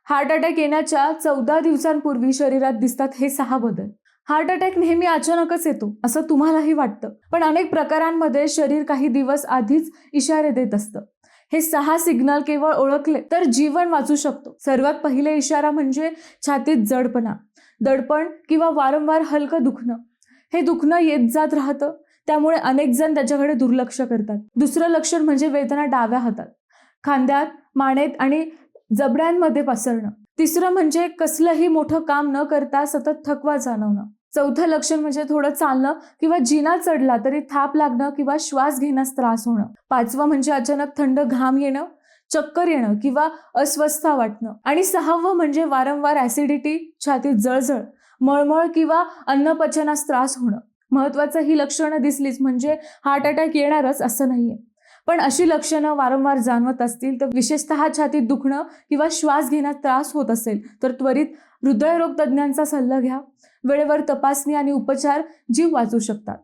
Heart attack येण्याच्या 14 दिवसांपूर्वी शरीरात दिसतात हे 6 बदल. हार्ट अटॅक नेहमी अचानकच येतो असं तुम्हालाही वाटतं, पण अनेक प्रकारांमध्ये शरीर काही दिवस आधीच इशारे देत असतं. हे 6 सिग्नल केवळ ओळखले तर जीवन वाचू शकतो. सर्वात पहिले इशारा म्हणजे छातीत जडपणा, दडपण किंवा वारंवार हलकं दुखणं. हे दुखणं येत जात राहतं, त्यामुळे अनेक जण त्याच्याकडे दुर्लक्ष करतात. दुसरं लक्षण म्हणजे वेदना डाव्या हातात, खांद्यात, मानेत आणि जबड्यांमध्ये पसरणं. तिसरं म्हणजे कसलंही मोठं काम न करता सतत थकवा जाणवणं. चौथं लक्षण म्हणजे थोडं चालणं किंवा जिना चढला तरी थाप लागणं किंवा श्वास घेण्यास त्रास होणं. पाचवं म्हणजे अचानक थंड घाम येणं, चक्कर येणं किंवा अस्वस्थता वाटणं. आणि 6वं म्हणजे वारंवार ऍसिडिटी, छातीत जळजळ, मळमळ किंवा अन्नपचनास त्रास होणं. महत्वाचं ही लक्षणं दिसलीच म्हणजे हार्ट अटॅक येणारच असं नाहीये. पण अशी लक्षणं वारंवार जाणवत असतील तर, विशेषतः छातीत दुखणं किंवा श्वास घेण्यात त्रास होत असेल तर त्वरित हृदयरोग तज्ज्ञांचा सल्ला घ्या. वेळेवर तपासणी आणि उपचार जीव वाचू शकतात.